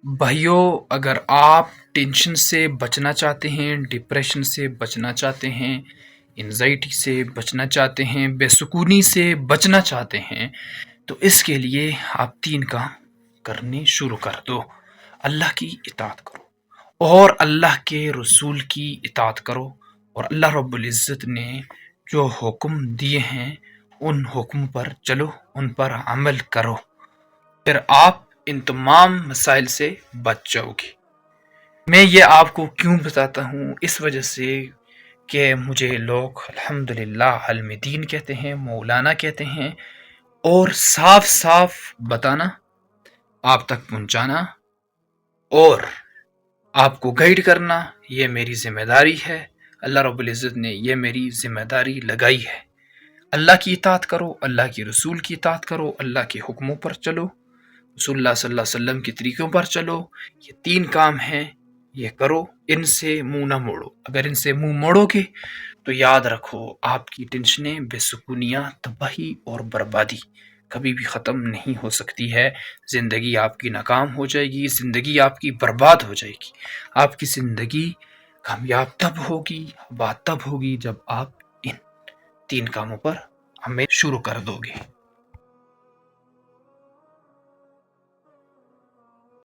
بھائیوں، اگر آپ ٹینشن سے بچنا چاہتے ہیں، ڈپریشن سے بچنا چاہتے ہیں، انزائٹی سے بچنا چاہتے ہیں، بے سکونی سے بچنا چاہتے ہیں، تو اس کے لیے آپ تین کام کرنے شروع کر دو۔ اللہ کی اطاعت کرو اور اللہ کے رسول کی اطاعت کرو، اور اللہ رب العزت نے جو حکم دیے ہیں ان حکم پر چلو، ان پر عمل کرو، پھر آپ ان تمام مسائل سے بچ جاؤ گے۔ میں یہ آپ کو کیوں بتاتا ہوں؟ اس وجہ سے کہ مجھے لوگ الحمدللہ عالم دین کہتے ہیں، مولانا کہتے ہیں، اور صاف صاف بتانا، آپ تک پہنچانا اور آپ کو گائیڈ کرنا یہ میری ذمہ داری ہے۔ اللہ رب العزت نے یہ میری ذمہ داری لگائی ہے۔ اللہ کی اطاعت کرو، اللہ کی رسول کی اطاعت کرو، اللہ کے حکموں پر چلو، رسول اللہ صلی اللہ علیہ وسلم کے طریقوں پر چلو۔ یہ تین کام ہیں، یہ کرو، ان سے منہ نہ موڑو۔ اگر ان سے منہ موڑو گے تو یاد رکھو آپ کی ٹینشنیں، بے سکونیاں، تباہی اور بربادی کبھی بھی ختم نہیں ہو سکتی ہے۔ زندگی آپ کی ناکام ہو جائے گی، زندگی آپ کی برباد ہو جائے گی۔ آپ کی زندگی کامیاب تب ہوگی، بات تب ہوگی جب آپ ان تین کاموں پر عمل شروع کر دو گے۔